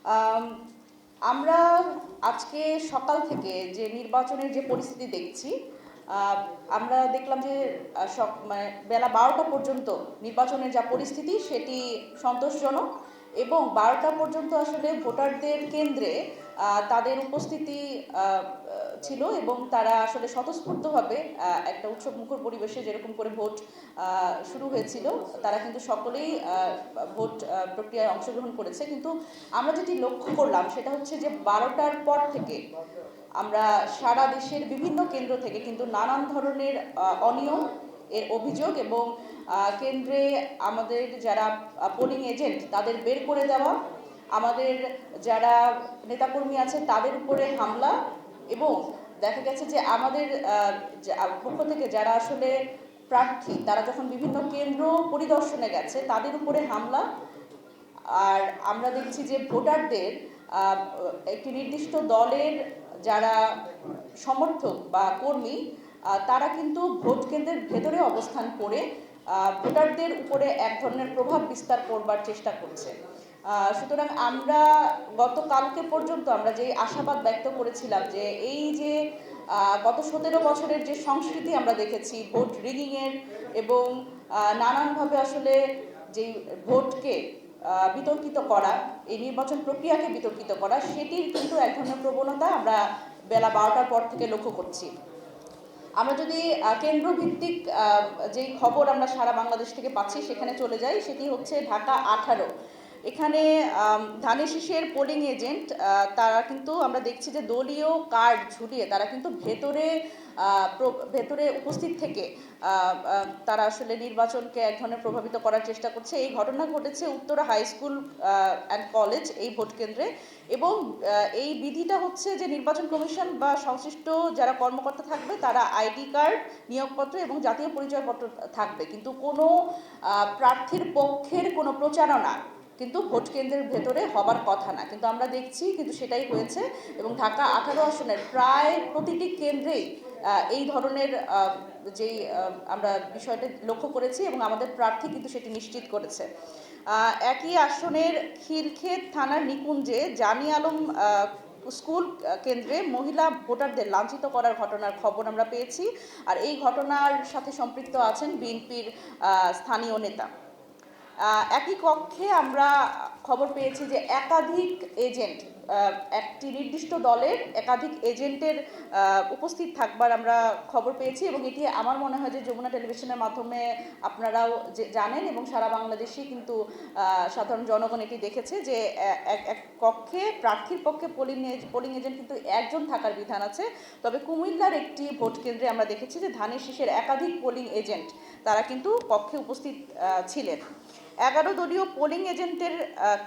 আম, আমরা আজকে সকাল থেকে যে নির্বাচনের যে পরিস্থিতি দেখছি, আহ, আমরা দেখলাম যে মানে বেলা 12টা পর্যন্ত নির্বাচনের যা পরিস্থিতি সেটি সন্তোষজনক, এবং 12টা পর্যন্ত আসলে ভোটারদের কেন্দ্রে তাদের উপস্থিতি ছিল, এবং তারা আসলে স্বতঃস্ফূর্তভাবে একটা উৎসবমুখর পরিবেশে যেরকম করে ভোট শুরু হয়েছিল, তারা কিন্তু সকলেই ভোট প্রক্রিয়ায় অংশগ্রহণ করেছে। কিন্তু আমরা যেটি লক্ষ্য করলাম সেটা হচ্ছে যে 12টার পর থেকে আমরা সারা দেশের বিভিন্ন কেন্দ্র থেকে কিন্তু নানান ধরনের অনিয়ম এর অভিযোগ, এবং কেন্দ্রে আমাদের যারা পোলিং এজেন্ট তাদের বের করে দেওয়া, আমাদের যারা নেতাকর্মী আছে তাদের উপরে হামলা, এবং দেখা গেছে যে আমাদের পক্ষ থেকে যারা আসলে প্রার্থী তারা যখন বিভিন্ন কেন্দ্র পরিদর্শনে গেছে তাদের উপরে হামলা। আর আমরা দেখছি যে ভোটারদের একটি নির্দিষ্ট দলের যারা সমর্থক বা কর্মী তারা কিন্তু ভোট কেন্দ্রের ভেতরে অবস্থান করে ভোটারদের উপরে এক ধরনের প্রভাব বিস্তার করবার চেষ্টা করছে। সুতরাং আমরা গতকালকে পর্যন্ত আমরা যে আশাবাদ ব্যক্ত করেছিলাম যে এই যে গত 17 বছরের যে সংস্কৃতি আমরা দেখেছি ভোট রিগিংয়ের, এবং নানানভাবে আসলে যেই ভোটকে বিতর্কিত করা, এই নির্বাচন প্রক্রিয়াকে বিতর্কিত করা, সেটির কিন্তু এক ধরনের প্রবণতা আমরা বেলা 12টার পর থেকে লক্ষ্য করছি। আমরা যদি কেন্দ্রভিত্তিক যেই খবর আমরা সারা বাংলাদেশ থেকে পাচ্ছি সেখানে চলে যাই, সেটি হচ্ছে ঢাকা 18। এখানে ধানের শীষের পোলিং এজেন্ট তারা কিন্তু আমরা দেখছি যে দলীয় কার্ড ঝুলিয়ে তারা কিন্তু ভেতরে উপস্থিত থেকে তারা আসলে নির্বাচনকে এক ধরনের প্রভাবিত করার চেষ্টা করছে। এই ঘটনা ঘটেছে Uttara high school and college এই ভোট কেন্দ্রে, এবং এই বিধিটা হচ্ছে যে নির্বাচন কমিশন বা সংশ্লিষ্ট যারা কর্মকর্তা থাকবে তারা আইডি কার্ড, নিয়োগপত্র এবং জাতীয় পরিচয়পত্র থাকবে, কিন্তু কোনো প্রার্থীর পক্ষের কোনো প্রচারণা কিন্তু ভোট কেন্দ্রের ভেতরে হবার কথা না, কিন্তু আমরা দেখছি কিন্তু সেটাই হয়েছে। এবং ঢাকা 18 আসনের প্রায় প্রতিটি কেন্দ্রেই এই ধরনের যেই আমরা বিষয়টা লক্ষ্য করেছি, এবং আমাদের প্রার্থী কিন্তু সেটি নিশ্চিত করেছে। একই আসনের খিলক্ষেত থানার নিকুঞ্জে জামি আলম স্কুল কেন্দ্রে মহিলা ভোটারদের লাঞ্ছিত করার ঘটনার খবর আমরা পেয়েছি, আর এই ঘটনার সাথে সম্পৃক্ত আছেন বিএনপির স্থানীয় নেতা। একই কক্ষে আমরা খবর পেয়েছি যে একাধিক এজেন্ট, একটি নির্দিষ্ট দলের একাধিক এজেন্টের উপস্থিত থাকবার আমরা খবর পেয়েছি, এবং এটি আমার মনে হয় যে যমুনা টেলিভিশনের মাধ্যমে আপনারাও জানেন, এবং সারা বাংলাদেশে কিন্তু সাধারণ জনগণ এটি দেখেছে যে এক কক্ষে প্রার্থীর পক্ষে পোলিং এজেন্ট কিন্তু একজন থাকার বিধান আছে। তবে কুমিল্লার একটি ভোট কেন্দ্রে আমরা দেখেছি যে ধানের শীষের একাধিক পোলিং এজেন্ট তারা কিন্তু কক্ষে উপস্থিত ছিলেন। 11 দলীয় পোলিং এজেন্টের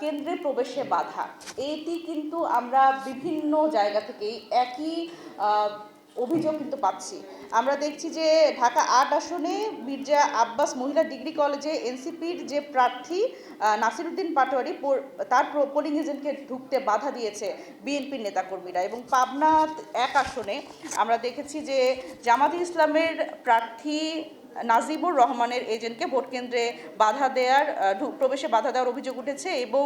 কেন্দ্রে প্রবেশে বাধা, এটি কিন্তু আমরা বিভিন্ন জায়গা থেকেই একই অভিযোগ কিন্তু পাচ্ছি। আমরা দেখছি যে ঢাকা 8 আসনে মির্জা আব্বাস মহিলা ডিগ্রি কলেজে এনসিপির যে প্রার্থী নাসিরউদ্দিন পাটোয়ারি, তার পোলিং এজেন্টকে ঢুকতে বাধা দিয়েছে বিএনপির নেতাকর্মীরা। এবং পাবনা 1 আসনে আমরা দেখেছি যে জামাতে ইসলামের প্রার্থী নাজিবুর রহমানের এজেন্টকে ভোট কেন্দ্রে প্রবেশে বাধা দেওয়ার অভিযোগ উঠেছে, এবং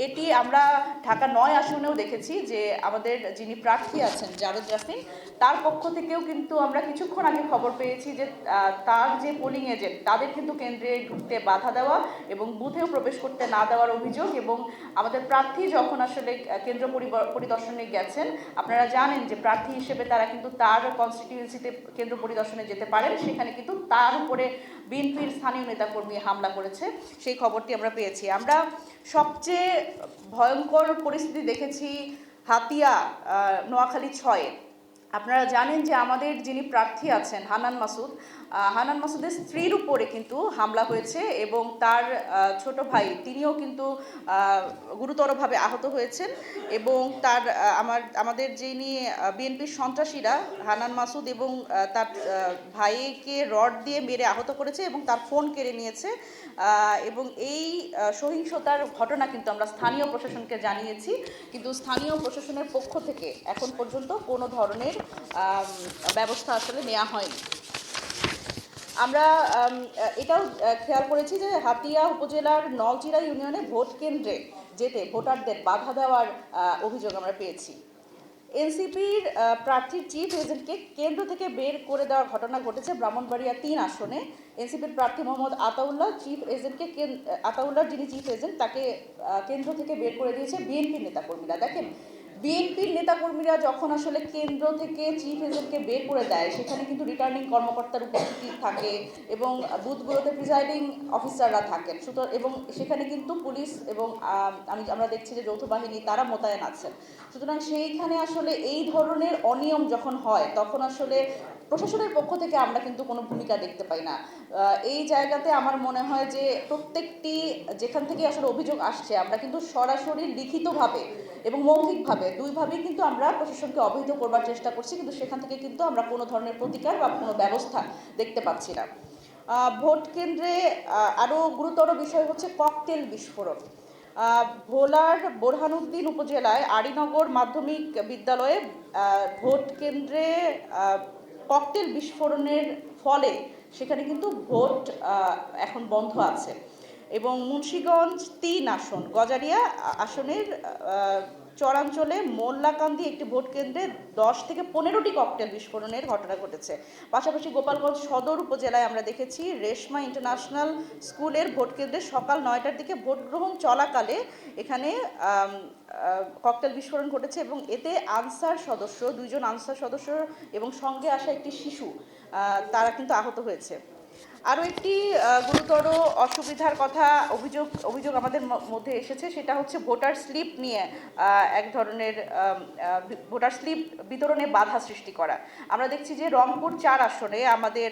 এটি আমরা ঢাকা 9 আসনেও দেখেছি যে আমাদের যিনি প্রার্থী আছেন জাভেদ রাফিন, তার পক্ষ থেকেও কিন্তু আমরা কিছুক্ষণ আগে খবর পেয়েছি যে তার যে পোলিং এজেন্ট তাদের কিন্তু কেন্দ্রে ঢুকতে বাধা দেওয়া এবং বুথেও প্রবেশ করতে না দেওয়ার অভিযোগ। এবং আমাদের প্রার্থী যখন আসলে কেন্দ্র পরিদর্শনে গেছেন, আপনারা জানেন যে প্রার্থী হিসেবে তারা কিন্তু তার কনস্টিটিউয়েন্সিতে কেন্দ্র পরিদর্শনে যেতে পারেন, সেখানে কিন্তু তার উপরে বিএনপির স্থানীয় নেতাকর্মী হামলা করেছে, সেই খবরটি আমরা পেয়েছি। আমরা সবচেয়ে ভয়ঙ্কর পরিস্থিতি দেখেছি হাতিয়া নোয়াখালী 6-এ। আপনারা জানেন যে আমাদের যিনি প্রার্থী আছেন হানান মাসুদের স্ত্রীর উপরে কিন্তু হামলা হয়েছে, এবং তার ছোট ভাই তিনিও কিন্তু গুরুতরভাবে আহত হয়েছেন। এবং তার আমাদের যিনি বিএনপির সন্ত্রাসীরা হানান মাসুদ এবং তার ভাইকে রড দিয়ে মেরে আহত করেছে এবং তার ফোন কেড়ে নিয়েছে। এবং এই সহিংসতার ঘটনা কিন্তু আমরা স্থানীয় প্রশাসনকে জানিয়েছি, কিন্তু স্থানীয় প্রশাসনের পক্ষ থেকে এখন পর্যন্ত কোনো ধরনের ব্যবস্থা আসলে নেওয়া হয়নি। আমরা এটাও খেয়াল করেছি যে হাতিয়া উপজেলার নলচিরা ইউনিয়নে ভোট কেন্দ্রে যেতে ভোটারদের বাধা দেওয়ার অভিযোগ আমরা পেয়েছি। এনসিপির প্রার্থীর চিফ এজেন্টকে কেন্দ্র থেকে বের করে দেওয়ার ঘটনা ঘটেছে ব্রাহ্মণবাড়িয়া 3 আসনে। এনসিপির প্রার্থী মোহাম্মদ আতাউল্লাহ আতাউল্লাহর যিনি চিফ এজেন্ট তাকে কেন্দ্র থেকে বের করে দিয়েছে বিএনপির নেতাকর্মীরা। দেখেন, বিএনপির নেতাকর্মীরা যখন আসলে কেন্দ্র থেকে চিফ এজেন্টকে বের করে দেয়, সেখানে কিন্তু রিটার্নিং কর্মকর্তার উপস্থিতি থাকে এবং বুথগুলোতে প্রিজাইডিং অফিসাররা থাকেন। সুতরাং এবং সেখানে কিন্তু পুলিশ এবং আমরা দেখছি যে যৌথ বাহিনী তারা মোতায়েন আছেন। সুতরাং সেইখানে আসলে এই ধরনের অনিয়ম যখন হয়, তখন আসলে প্রশাসনের পক্ষ থেকে আমরা কিন্তু কোনো ভূমিকা দেখতে পাই না। এই জায়গাতে আমার মনে হয় যে প্রত্যেকটি যেখান থেকে আসলে অভিযোগ আসছে, আমরা কিন্তু সরাসরি লিখিতভাবে এবং মৌখিকভাবে দুইভাবেই কিন্তু আমরা প্রশাসনকে অবহিত করবার চেষ্টা করছি, কিন্তু সেখান থেকে কিন্তু আমরা কোনো ধরনের প্রতিকার বা কোনো ব্যবস্থা দেখতে পাচ্ছি না। ভোট কেন্দ্রে আরও গুরুতর বিষয় হচ্ছে ককটেল বিস্ফোরণ। ভোলার বোরহানউদ্দিন উপজেলায় আড়িনগর মাধ্যমিক বিদ্যালয়ে ভোট কেন্দ্রে ককটেল বিস্ফোরণের ফলে সেখানে কিন্তু ভোট এখন বন্ধ আছে। এবং মুন্সিগঞ্জ 3 আসন গজারিয়া আসনের চরাঞ্চলে মোল্লাকান্দি একটি ভোট কেন্দ্রে 10 থেকে 15টি ককটেল বিস্ফোরণের ঘটনা ঘটেছে। পাশাপাশি গোপালগঞ্জ সদর উপজেলায় আমরা দেখেছি রেশমা ইন্টারন্যাশনাল স্কুলের ভোট কেন্দ্রে সকাল 9টার দিকে ভোট গ্রহণ চলাকালে এখানে ককটেল বিস্ফোরণ ঘটেছে এবং এতে দুইজন আনসার সদস্য এবং সঙ্গে আসা একটি শিশু তারা কিন্তু আহত হয়েছে। আরও একটি গুরুতর অসুবিধার কথা অভিযোগ আমাদের মধ্যে এসেছে, সেটা হচ্ছে ভোটার স্লিপ নিয়ে এক ধরনের ভোটার স্লিপ বিতরণে বাধা সৃষ্টি করা। আমরা দেখছি যে রংপুর 4 আসনে আমাদের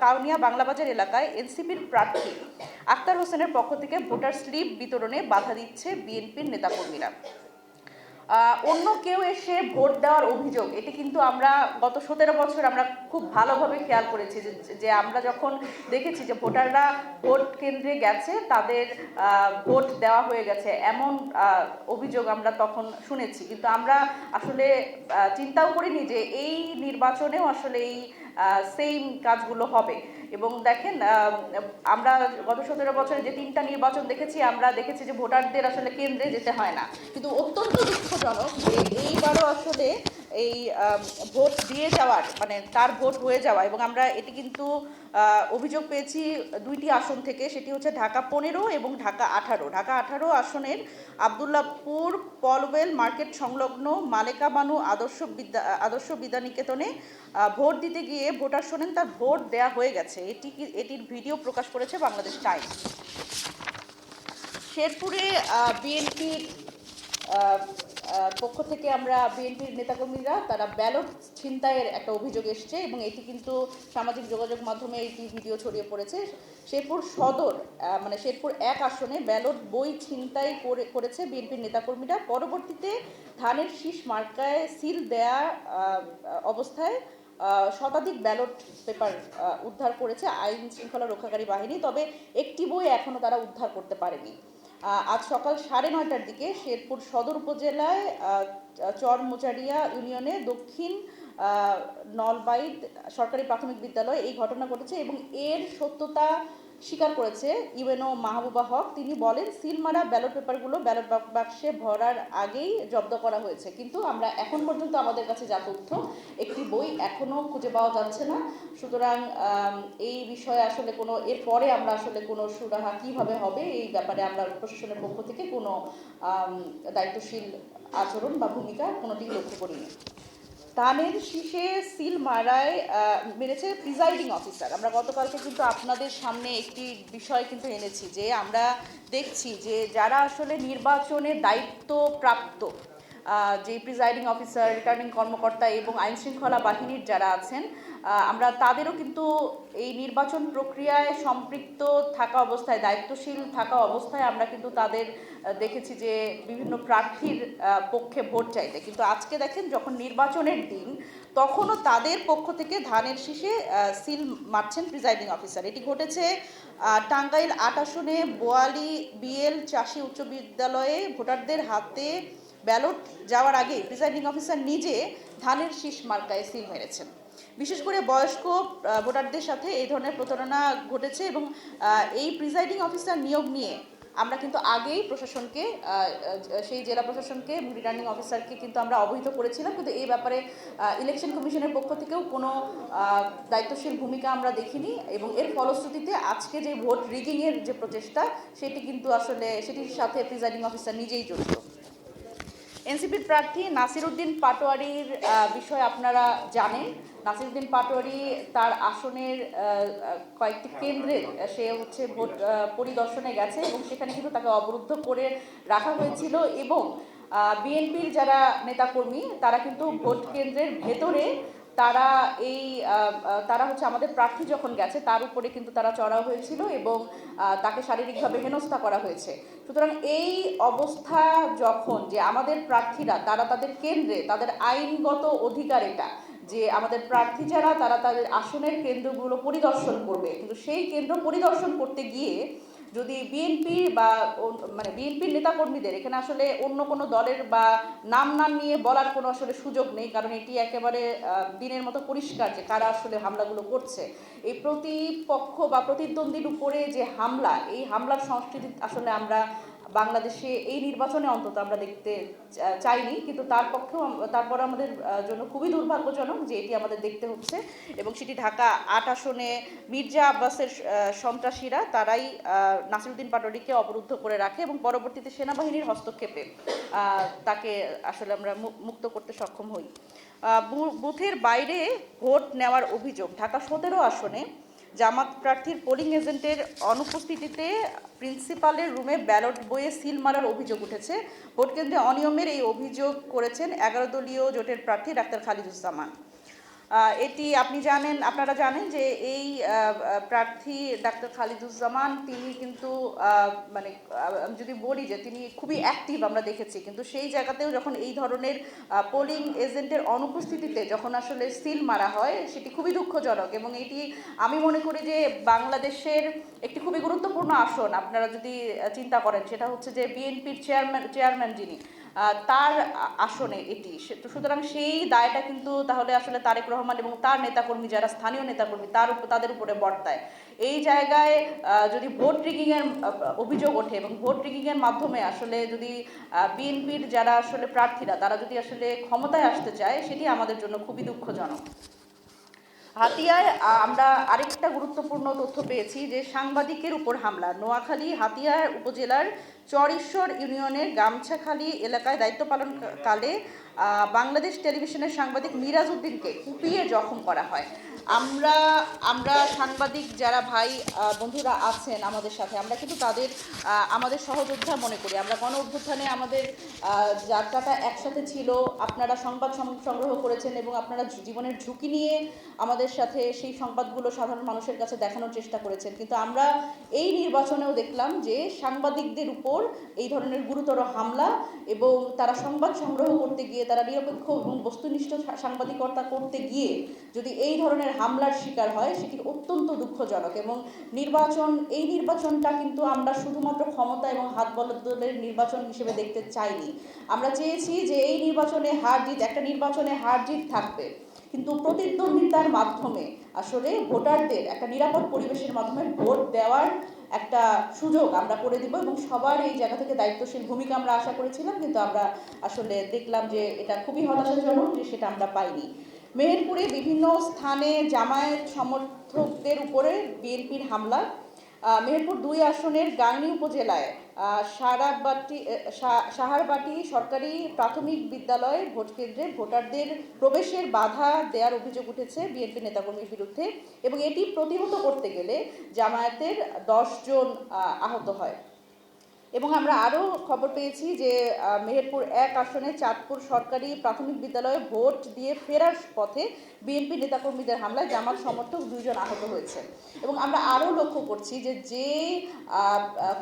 কাউনিয়া বাংলা বাজার এলাকায় এনসিপির প্রার্থী আক্তার হোসেনের পক্ষ থেকে ভোটার স্লিপ বিতরণে বাধা দিচ্ছে বিএনপির নেতাকর্মীরা। অন্য কেউ এসে ভোট দেওয়ার অভিযোগ, এটি কিন্তু আমরা গত 17 বছর আমরা খুব ভালোভাবে খেয়াল করেছি যে আমরা যখন দেখেছি যে ভোটাররা ভোট কেন্দ্রে গেছে, তাদের ভোট দেওয়া হয়ে গেছে, এমন অভিযোগ আমরা তখন শুনেছি। কিন্তু আমরা আসলে চিন্তাও করিনি যে এই নির্বাচনেও আসলে এই সেম কাজগুলো হবে। এবং দেখেন, আমরা গত 17 বছরে যে 3টা নির্বাচন দেখেছি, আমরা দেখেছি যে ভোটারদের আসলে কেন্দ্রে যেতে হয় না। কিন্তু অত্যন্ত দুঃখজনক যে এইবারও আসলে এই ভোট দিয়ে যাওয়ার মানে তার ভোট হয়ে যাওয়া, এবং আমরা এটি কিন্তু অভিযোগ পেয়েছি 2টি আসন থেকে, সেটি হচ্ছে ঢাকা 15 এবং ঢাকা 18। ঢাকা 18 আসনের আবদুল্লাপুর পলওয়েল মার্কেট সংলগ্ন মালেকা বানু আদর্শ বিদ্যানিকেতনে ভোট দিতে গিয়ে ভোটার শোনেন তার ভোট দেয়া হয়ে গেছে। এটির ভিডিও প্রকাশ করেছে বাংলাদেশ টাইমস। শেরপুরে বিএনপির পক্ষ থেকে বিএনপির নেতাকর্মীরা তারা ব্যালট ছিনতাইয়ের একটা অভিযোগ এসছে এবং এটি কিন্তু সামাজিক যোগাযোগ মাধ্যমে এটি ভিডিও ছড়িয়ে পড়েছে। শেরপুর সদর শেরপুর 1 আসনে ব্যালট বই ছিনতাই করেছে বিএনপির নেতাকর্মীরা। পরবর্তীতে ধানের শীষ মার্কায় সিল দেয়া অবস্থায় শতাধিক ব্যালট পেপার উদ্ধার করেছে আইন শৃঙ্খলা রক্ষাকারী বাহিনী, তবে একটি বই এখনো তারা উদ্ধার করতে পারেনি। আজ সকাল 9:30টার দিকে শেরপুর সদর উপজেলায় চরমোচারিয়া ইউনিয়নে দক্ষিণ নলবাইদ সরকারি প্রাথমিক বিদ্যালয়ে এই ঘটনা ঘটেছে এবং এর সত্যতা স্বীকার করেছে ইউএনও মাহবুবা হক। তিনি বলেন, সিল মারা ব্যালট পেপারগুলো ব্যালট বাক্সে ভরার আগেই জব্দ করা হয়েছে, কিন্তু আমরা এখন পর্যন্ত আমাদের কাছে যা তথ্য, একটি বই এখনো খুঁজে পাওয়া যাচ্ছে না। সুতরাং এই বিষয়ে আসলে এরপরে আমরা আসলে কোনো সুরাহা কিভাবে হবে এই ব্যাপারে আমরা প্রশাসনের পক্ষ থেকে কোনো দায়িত্বশীল আচরণ বা ভূমিকা কোনোটি লক্ষ্য করিনি। ধানের শীষে সিল মারায় মেরেছে প্রিজাইডিং অফিসার। আমরা গতকালকে কিন্তু আপনাদের সামনে একটি বিষয় কিন্তু এনেছি যে আমরা দেখছি যে যারা আসলে নির্বাচনের দায়িত্বপ্রাপ্ত যে প্রিজাইডিং অফিসার, রিটার্নিং কর্মকর্তা এবং আইন শৃঙ্খলা বাহিনীর যারা আছেন, আমরা তাদেরও কিন্তু এই নির্বাচন প্রক্রিয়ায় সম্পৃক্ত থাকা অবস্থায়, দায়িত্বশীল থাকা অবস্থায় আমরা কিন্তু তাদের দেখেছি যে বিভিন্ন প্রার্থীর পক্ষে ভোট চাইতে। কিন্তু আজকে দেখেন, যখন নির্বাচনের দিন, তখনও তাদের পক্ষ থেকে ধানের শীষে সিল মারছেন প্রিজাইডিং অফিসার। এটি ঘটেছে টাঙ্গাইল 8 আসনে বোয়ালি বিএল চাষী উচ্চ বিদ্যালয়ে ভোটারদের হাতে ব্যালট যাওয়ার আগে প্রিজাইডিং অফিসার নিজে ধানের শীষ মার্কায় সিল মেরেছেন। বিশেষ করে বয়স্ক ভোটারদের সাথে এই ধরনের প্রতারণা ঘটেছে এবং এই প্রিজাইডিং অফিসার নিয়োগ নিয়ে আমরা কিন্তু আগেই প্রশাসনকে সেই জেলা প্রশাসনকে রিটার্নিং অফিসারকে কিন্তু আমরা অবহিত করেছিলাম, কিন্তু এই ব্যাপারে ইলেকশন কমিশনের পক্ষ থেকেও কোনো দায়িত্বশীল ভূমিকা আমরা দেখিনি, এবং এর ফলশ্রুতিতে আজকে যে ভোট রিগিংয়ের যে প্রচেষ্টা সেটি কিন্তু আসলে সেটির সাথে প্রিজাইডিং অফিসার নিজেই জড়িত। এনসিপির প্রার্থী নাসিরউদ্দিন পাটোয়ারির বিষয়ে আপনারা জানেন। নাসিরউদ্দিন পাটোয়ারি তার আসনের কয়েকটি কেন্দ্রে সে হচ্ছে ভোট পরিদর্শনে গেছে এবং সেখানে কিন্তু তাকে অবরুদ্ধ করে রাখা হয়েছিল, এবং বিএনপির যারা নেতাকর্মী তারা কিন্তু ভোট কেন্দ্রের ভেতরে তারা হচ্ছে আমাদের প্রার্থী যখন গেছে তার উপরে কিন্তু তারা চড়াও হয়েছিল এবং তাকে শারীরিকভাবে হেনস্থা করা হয়েছে। সুতরাং এই অবস্থা যখন, যে আমাদের প্রার্থীরা তারা তাদের কেন্দ্রে তাদের আইনগত অধিকার এটা যে আমাদের প্রার্থী যারা তারা তাদের আসনের কেন্দ্রগুলো পরিদর্শন করবে, কিন্তু সেই কেন্দ্র পরিদর্শন করতে গিয়ে যদি বিএনপি বা বিএনপির নেতাকর্মীদের এখানে আসলে অন্য কোনো দলের বা নাম নিয়ে বলার কোনো আসলে সুযোগ নেই, কারণ এটি একেবারে দিনের মতো পরিষ্কার যে কারা আসলে হামলাগুলো করছে। এই প্রতিপক্ষ বা প্রতিদ্বন্দ্বীর উপরে যে হামলা, এই হামলার সংস্কৃতি আসলে আমরা বাংলাদেশে এই নির্বাচনে অন্তত আমরা দেখতে চাইনি, কিন্তু তারপর আমাদের জন্য খুবই দুর্ভাগ্যজনক যে এটি আমাদের দেখতে হচ্ছে। এবং সেটি ঢাকা ৮ আসনে মির্জা আব্বাসের সন্ত্রাসীরা তারাই নাসিরউদ্দিন পাটোয়ারিকে অবরুদ্ধ করে রাখে এবং পরবর্তীতে সেনাবাহিনীর হস্তক্ষেপে তাকে আসলে আমরা মুক্ত করতে সক্ষম হই। বুথের বাইরে ভোট নেওয়ার অভিযোগ, ঢাকা ১৭ আসনে জামাত প্রার্থীর পোলিং এজেন্টের অনুপস্থিতিতে প্রিন্সিপালের রুমে ব্যালট বইয়ে সিল মারার অভিযোগ উঠেছে। ভোটকেন্দ্রে অনিয়মের এই অভিযোগ করেছেন ১১ দলীয় জোটের প্রার্থী ডাক্তার খালিদুজ্জামান। এটি আপনারা জানেন যে এই প্রার্থী ডাক্তার খালিদুজ্জামান তিনি কিন্তু যদি বলি যে তিনি খুবই অ্যাক্টিভ আমরা দেখেছি, কিন্তু সেই জায়গাতেও যখন এই ধরনের পোলিং এজেন্টের অনুপস্থিতিতে যখন আসলে সিল মারা হয় সেটি খুবই দুঃখজনক, এবং এটি আমি মনে করি যে বাংলাদেশের একটি খুবই গুরুত্বপূর্ণ আসন আপনারা যদি চিন্তা করেন, সেটা হচ্ছে যে বিএনপির চেয়ারম্যান যিনি তার আসনে এটি, সুতরাং সেই দায়টা কিন্তু তাহলে আসলে তারেক রহমান এবং তার নেতাকর্মী যারা স্থানীয় নেতাকর্মী তাদের উপরে বর্তায়। এই জায়গায় যদি ভোট রিগিংয়ের অভিযোগ ওঠে এবং ভোট রিগিংয়ের মাধ্যমে আসলে যদি বিএনপির যারা আসলে প্রার্থীরা তারা যদি আসলে ক্ষমতায় আসতে চায়, সেটি আমাদের জন্য খুবই দুঃখজনক। হাতিয়ায় আমরা আরেকটা গুরুত্বপূর্ণ তথ্য পেয়েছি যে সাংবাদিকের উপর হামলা। নোয়াখালী হাতিয়ার উপজেলার চরঈশ্বর ইউনিয়নের গামছাখালী এলাকায় দায়িত্ব পালনকালে বাংলাদেশ টেলিভিশনের সাংবাদিক মিরাজ উদ্দিনকে কুপিয়ে জখম করা হয়। আমরা সাংবাদিক যারা ভাই বন্ধুরা আছেন আমাদের সাথে, আমরা কিন্তু তাদের আমাদের সহযোদ্ধা মনে করি। আমরা গণ অভ্যুত্থানে আমাদের যাত্রাটা একসাথে ছিল, আপনারা সংবাদ সংগ্রহ করেছেন এবং আপনারা জীবনের ঝুঁকি নিয়ে আমাদের সাথে সেই সংবাদগুলো সাধারণ মানুষের কাছে দেখানোর চেষ্টা করেছেন, কিন্তু আমরা এই নির্বাচনেও দেখলাম যে সাংবাদিকদের উপর এই ধরনের গুরুতর হামলা, এবং তারা সংবাদ সংগ্রহ করতে গিয়ে তারা নিরপেক্ষ এবং বস্তুনিষ্ঠ সাংবাদিকতা করতে গিয়ে যদি এই ধরনের হামলার শিকার হয় সেটি অত্যন্ত দুঃখজনক। এবং এই নির্বাচনটা কিন্তু আমরা শুধুমাত্র ক্ষমতা এবং হাত বদলের নির্বাচন হিসেবে দেখতে চাইনি। আমরা চেয়েছি যে এই নির্বাচনে একটা নির্বাচনে হার জিত থাকবে, কিন্তু প্রতিদ্বন্দ্বিতার মাধ্যমে আসলে ভোটারদের একটা নিরাপদ পরিবেশের মাধ্যমে ভোট দেওয়ার একটা সুযোগ আমরা করে দিব, এবং সবার এই জায়গা থেকে দায়িত্বশীল ভূমিকা আমরা আশা করেছিলাম, কিন্তু আমরা আসলে দেখলাম যে এটা খুবই হতাশাজনক যে সেটা আমরা পাইনি। মেহেরপুরে বিভিন্ন স্থানে জামায়াত সমর্থকদের উপরে বিএনপির হামলা। মেহেরপুর ২ আসনের গাংনী উপজেলায় সাহারবাটি সরকারি প্রাথমিক বিদ্যালয় ভোটকেন্দ্রে ভোটারদের প্রবেশের বাধা দেওয়ার অভিযোগ উঠেছে বিএনপি নেতাকর্মীর বিরুদ্ধে, এবং এটি প্রতিহত করতে গেলে জামায়াতের ১০ জন আহত হয়। এবং আমরা আরও খবর পেয়েছি যে মেহেরপুর ১ আসনে চাঁদপুর সরকারি প্রাথমিক বিদ্যালয়ে ভোট দিয়ে ফেরার পথে বিএনপি নেতাকর্মীদের হামলায় জামাত সমর্থক ২ জন আহত হয়েছে। এবং আমরা আরও লক্ষ্য করছি যে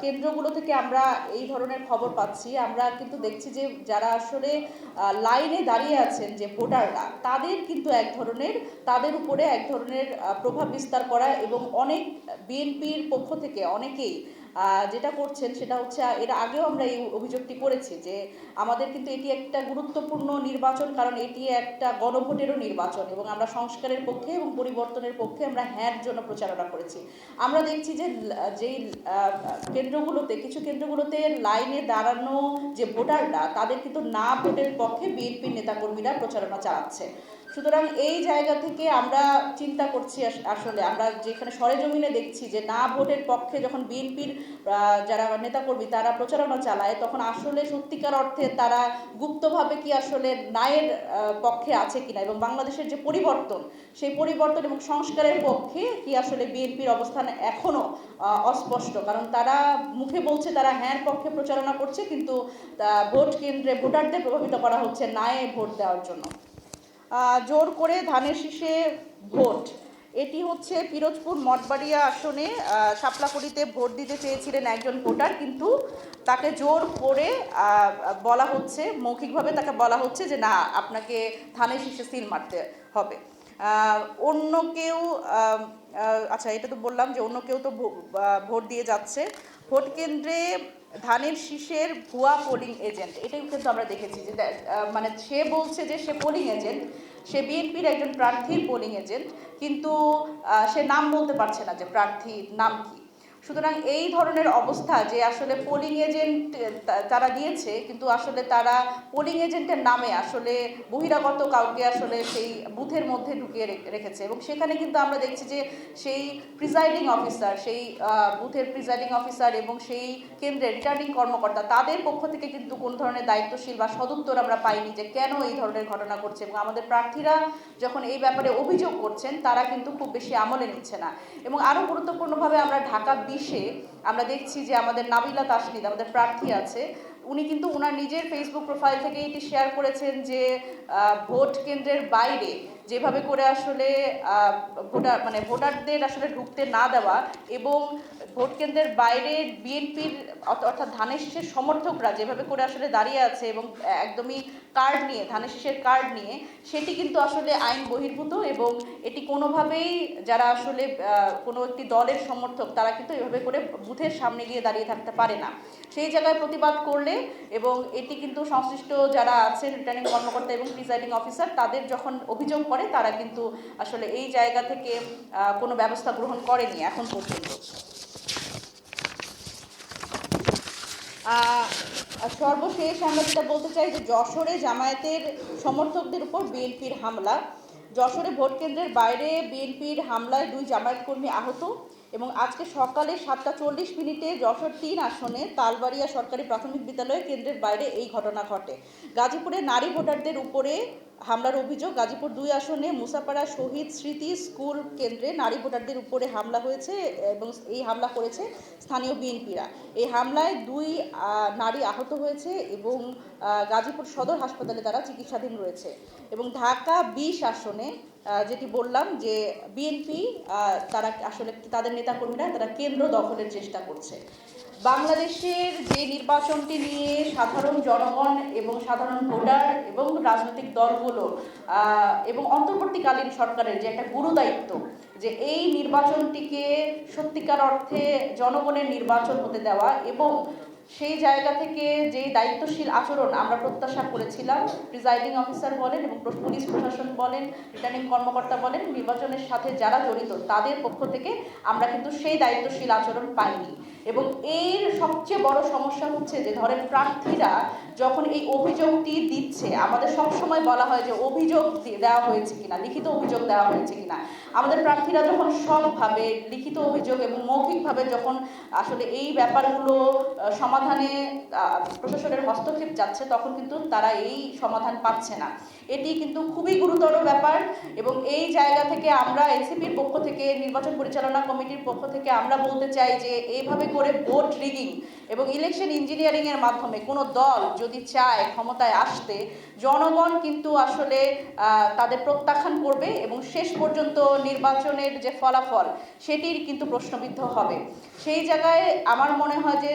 কেন্দ্রগুলো থেকে আমরা এই ধরনের খবর পাচ্ছি, আমরা কিন্তু দেখছি যে যারা আসলে লাইনে দাঁড়িয়ে আছেন যে ভোটাররা, তাদের উপরে এক ধরনের প্রভাব বিস্তার করা, এবং অনেক বিএনপির পক্ষ থেকে অনেকেই যেটা করছেন সেটা হচ্ছে, এর আগেও আমরা এই অভিযোগটি করেছি যে আমাদের কিন্তু এটি একটা গুরুত্বপূর্ণ নির্বাচন, কারণ এটি একটা গণভোটেরও নির্বাচন এবং আমরা সংস্কারের পক্ষে এবং পরিবর্তনের পক্ষে আমরা হ্যাঁর জন্য প্রচারণা করেছি। আমরা দেখছি যে যেই কেন্দ্রগুলোতে, কিছু কেন্দ্রগুলোতে লাইনে দাঁড়ানো যে ভোটাররা, তাদের কিন্তু না ভোটের পক্ষে বিএনপির নেতাকর্মীরা প্রচারণা চালাচ্ছে। সুতরাং এই জায়গা থেকে আমরা চিন্তা করছি, আসলে আমরা যেখানে সরেজমিনে দেখছি যে না ভোটের পক্ষে যখন বিএনপির যারা নেতাকর্মী তারা প্রচারণা চালায়, তখন আসলে সত্যিকার অর্থে তারা গুপ্তভাবে কি আসলে ন্যায়ের পক্ষে আছে কিনা, এবং বাংলাদেশের যে পরিবর্তন, সেই পরিবর্তন এবং সংস্কারের পক্ষে কি আসলে বিএনপির অবস্থান এখনো অস্পষ্ট। কারণ তারা মুখে বলছে তারা হ্যাঁর পক্ষে প্রচারণা করছে, কিন্তু ভোট কেন্দ্রে ভোটারদের প্রভাবিত করা হচ্ছে ন্যায় ভোট দেওয়ার জন্য। জোর করে ধানের শীষে ভোট, এটি হচ্ছে পিরোজপুর মঠবাড়িয়া আসনে শাপলাকড়িতে ভোট দিতে চেয়েছিলেন একজন ভোটার, কিন্তু তাকে জোর করে বলা হচ্ছে, মৌখিকভাবে তাকে বলা হচ্ছে যে না, আপনাকে ধানের শীষে সিল মারতে হবে। অন্য কেউ, আচ্ছা এটা তো বললাম যে অন্য কেউ তো ভোট দিয়ে যাচ্ছে। ভোট কেন্দ্রে ধানের শীষের ভুয়া পোলিং এজেন্ট, এটাই কিন্তু আমরা দেখেছি যে মানে সে বলছে যে সে পোলিং এজেন্ট, সে বিএনপির একজন প্রার্থীর পোলিং এজেন্ট, কিন্তু সে নাম বলতে পারছে না যে প্রার্থীর নাম কি। সুতরাং এই ধরনের অবস্থা যে আসলে পোলিং এজেন্ট তারা দিয়েছে, কিন্তু আসলে তারা পোলিং এজেন্টের নামে আসলে বহিরাগত কাউকে আসলে সেই বুথের মধ্যে ঢুকিয়ে রেখেছে, এবং সেখানে কিন্তু আমরা দেখছি যে সেই প্রিজাইডিং অফিসার, সেই বুথের প্রিজাইডিং অফিসার এবং সেই কেন্দ্রের রিটার্নিং কর্মকর্তা, তাদের পক্ষ থেকে কিন্তু কোন ধরনের দায়িত্বশীল বা সদুত্তর আমরা পাইনি যে কেন এই ধরনের ঘটনা ঘটছে। এবং আমাদের প্রার্থীরা যখন এই ব্যাপারে অভিযোগ করছেন, তারা কিন্তু খুব বেশি আমলে নিচ্ছে না। এবং আরও গুরুত্বপূর্ণভাবে আমরা ঢাকা 20-এ আমরা দেখছি যে আমাদের নাবিলা তাসনিদ, আমাদের প্রার্থী আছে, উনি কিন্তু ওনার নিজের ফেসবুক প্রোফাইল থেকে এটি শেয়ার করেছেন যে ভোট কেন্দ্রের বাইরে যেভাবে করে আসলে ভোটারদের আসলে ঢুকতে না দেওয়া, এবং ভোট কেন্দ্রের বাইরে বিএনপির অর্থাৎ ধানের শীষের সমর্থকরা যেভাবে করে আসলে দাঁড়িয়ে আছে এবং একদমই কার্ড নিয়ে, ধানের শীষের কার্ড নিয়ে, সেটি কিন্তু আসলে আইন বহির্ভূত, এবং এটি কোনোভাবেই যারা আসলে কোনো একটি দলের সমর্থক, তারা কিন্তু এভাবে করে বুথের সামনে গিয়ে দাঁড়িয়ে থাকতে পারে না। সেই জায়গায় প্রতিবাদ করলে, এবং এটি কিন্তু সংশ্লিষ্ট যারা আছেন রিটার্নিং কর্মকর্তা এবং প্রিজাইডিং অফিসার, তাদের যখন অভিযোগ করে, তারা কিন্তু আসলে এই জায়গা থেকে কোনো ব্যবস্থা গ্রহণ করেনি এখন পর্যন্ত। সর্বশেষ আমরা যেটা বলতে চাই যে যশোরে জামায়াতের সমর্থকদের উপর বিএনপির হামলা। যশোরে ভোট কেন্দ্রের বাইরে বিএনপির হামলায় 2 জামায়াত কর্মী আহত, এবং আজকে সকালে 7:40 যশোর 3 আসনে তালবাড়িয়া সরকারি প্রাথমিক বিদ্যালয় কেন্দ্রের বাইরে এই ঘটনা ঘটে। গাজীপুরে নারী ভোটারদের উপরে হামলার অভিযোগ। গাজীপুর 2 আসনে মুসাপাড়া শহীদ স্মৃতি স্কুল কেন্দ্রে নারী ভোটারদের উপরে হামলা হয়েছে, এবং এই হামলা করেছে স্থানীয় বিএনপিরা। এই হামলায় 2 নারী আহত হয়েছে, এবং গাজীপুর সদর হাসপাতালে তারা চিকিৎসাধীন রয়েছে। এবং ঢাকা 20 আসনে যেটি বললাম যে বিএনপি তারা আসলে তাদের নেতাকর্মীরা তারা কেন্দ্র দখলের চেষ্টা করছে। বাংলাদেশের যে নির্বাচনটি নিয়ে সাধারণ জনগণ এবং সাধারণ ভোটার এবং রাজনৈতিক দলগুলো এবং অন্তর্বর্তীকালীন সরকারের যে একটা গুরুদায়িত্ব, যে এই নির্বাচনটিকে সত্যিকার অর্থে জনগণের নির্বাচন হতে দেওয়া, এবং সেই জায়গা থেকে যেই দায়িত্বশীল আচরণ আমরা প্রত্যাশা করেছিলাম, প্রিজাইডিং অফিসার বলেন এবং পুলিশ প্রশাসন বলেন, রিটার্নিং কর্মকর্তা বলেন, নির্বাচনের সাথে যারা জড়িত তাদের পক্ষ থেকে আমরা কিন্তু সেই দায়িত্বশীল আচরণ পাইনি। এবং এর সবচেয়ে বড় সমস্যা হচ্ছে যে ধরেন প্রার্থীরা যখন এই অভিযোগটি দিচ্ছে, আমাদের সবসময় বলা হয় যে অভিযোগ দেওয়া হয়েছে কিনা, লিখিত অভিযোগ দেওয়া হয়েছে কিনা। আমাদের প্রার্থীরা যখন সবভাবে লিখিত অভিযোগ এবং মৌখিকভাবে যখন আসলে এই ব্যাপারগুলো সমাধানে প্রশাসনের হস্তক্ষেপ যাচ্ছে, তখন কিন্তু তারা এই সমাধান পাচ্ছে না। এটি কিন্তু খুবই গুরুতর ব্যাপার, এবং এই জায়গা থেকে আমরা এনসিপির পক্ষ থেকে, নির্বাচন পরিচালনা কমিটির পক্ষ থেকে আমরা বলতে চাই যে এইভাবে করে ভোট রিগিং এবং ইলেকশন ইঞ্জিনিয়ারিংয়ের মাধ্যমে কোনো দল যদি চায় ক্ষমতায় আসতে, জনগণ কিন্তু আসলে তাদের প্রত্যাখ্যান করবে, এবং শেষ পর্যন্ত নির্বাচনের যে ফলাফল সেটির কিন্তু প্রশ্নবিদ্ধ হবে। সেই জায়গায় আমার মনে হয় যে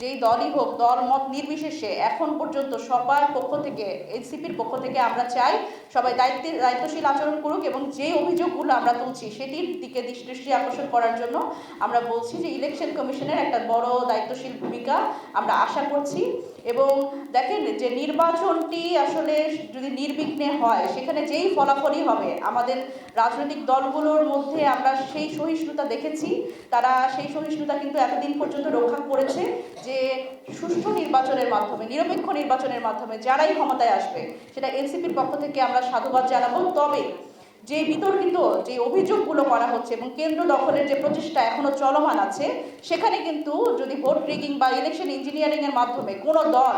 যেই দলই হোক, দল মত নির্বিশেষে এখন পর্যন্ত সবার পক্ষ থেকে, এনসিপির পক্ষ থেকে আমরা চাই সবাই দায়িত্বশীল আচরণ করুক, এবং যে অভিযোগগুলো আমরা তুলছি সেটির দিকে দৃষ্টি আকর্ষণ করার জন্য আমরা বলছি যে ইলেকশন কমিশনের একটা বড় দায়িত্বশীল ভূমিকা আমরা আশা করছি। এবং দেখেন যে নির্বাচনটি আসলে যদি নির্বিঘ্নে হয়, সেখানে যেই ফলাফলই হবে, আমাদের রাজনৈতিক দলগুলোর মধ্যে আমরা সেই সহিষ্ণুতা দেখেছি, তারা সেই সহিষ্ণুতা কিন্তু এতদিন পর্যন্ত রক্ষা করেছে যে সুষ্ঠু নির্বাচনের মাধ্যমে, নিরপেক্ষ নির্বাচনের মাধ্যমে যারাই ক্ষমতায় আসবে, সেটা এনসিপির পক্ষ থেকে আমরা সাধুবাদ জানাবো। তবে যে বিতর্কিত যে অভিযোগগুলো করা হচ্ছে এবং কেন্দ্র দখলের যে প্রচেষ্টা এখনো চলমান আছে, সেখানে কিন্তু যদি ভোট রিগিং বা ইলেকশন ইঞ্জিনিয়ারিং এর মাধ্যমে কোনো দল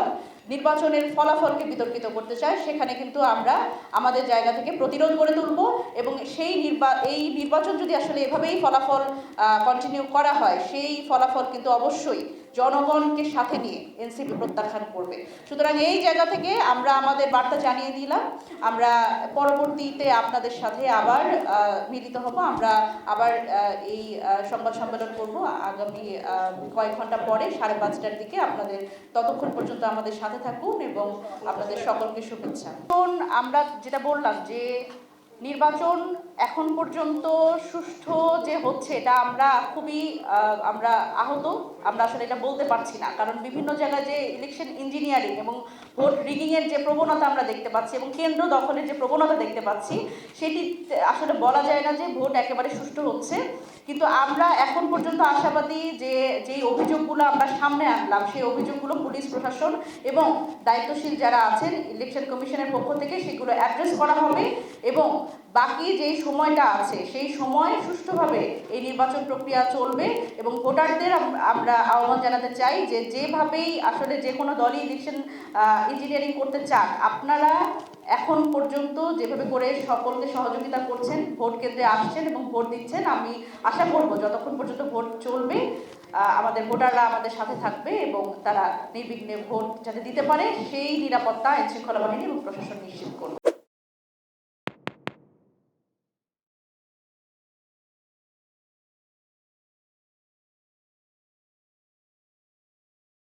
নির্বাচনের ফলাফলকে বিতর্কিত করতে চায়, সেখানে কিন্তু আমরা আমাদের জায়গা থেকে প্রতিরোধ গড়ে তুলব। এবং এই নির্বাচন যদি আসলে এভাবেই ফলাফল কন্টিনিউ করা হয়, সেই ফলাফল কিন্তু অবশ্যই জনগণকে সাথে নিয়ে এনসিপি প্রত্যাখ্যান করবে। সুতরাং এই জায়গা থেকে আমরা আমাদের বার্তা জানিয়ে দিলাম। আমরা পরবর্তীতে আপনাদের সাথে আবার মিলিত হব। আমরা আবার এই সংবাদ সম্মেলন করব আগামী কয়েক ঘন্টা পরে 5:30টার দিকে। আপনাদের ততক্ষণ পর্যন্ত আমাদের সাথে থাকুন এবং আপনাদের সকলকে শুভেচ্ছা। এখন আমরা যেটা বললাম যে নির্বাচন এখন পর্যন্ত সুষ্ঠু যে হচ্ছে, এটা আমরা খুবই আমরা আহত। আমরা আসলে এটা বলতে পারছি না, কারণ বিভিন্ন জায়গায় যে ইলেকশন ইঞ্জিনিয়ারিং এবং ভোট রিগিংয়ের যে প্রবণতা আমরা দেখতে পাচ্ছি এবং কেন্দ্র দখলের যে প্রবণতা দেখতে পাচ্ছি, সেটি আসলে বলা যায় না যে ভোট একেবারে সুষ্ঠু হচ্ছে। কিন্তু আমরা এখন পর্যন্ত আশাবাদী যে যেই অভিযোগগুলো আমরা সামনে আনলাম, সেই অভিযোগগুলো পুলিশ প্রশাসন এবং দায়িত্বশীল যারা আছেন ইলেকশন কমিশনের পক্ষ থেকে সেগুলো অ্যাড্রেস করা হবে। এবং বাকি যেই সময়টা আছে, সেই সময় সুষ্ঠুভাবে এই নির্বাচন প্রক্রিয়া চলবে। এবং ভোটারদের আমরা আহ্বান জানাতে চাই যে যেভাবেই আসলে যে কোনো দলই ইলেকশন ইঞ্জিনিয়ারিং করতে চান, আপনারা এখন পর্যন্ত যেভাবে করে সকলকে সহযোগিতা করছেন, ভোট কেন্দ্রে আসছেন এবং ভোট দিচ্ছেন, আমি আশা করব যতক্ষণ পর্যন্ত ভোট চলবে আমাদের ভোটাররা আমাদের সাথে থাকবে এবং তারা নির্বিঘ্নে ভোট যাতে দিতে পারে সেই নিরাপত্তা আইনশৃঙ্খলা বাহিনী এবং প্রশাসন নিশ্চিত করবে।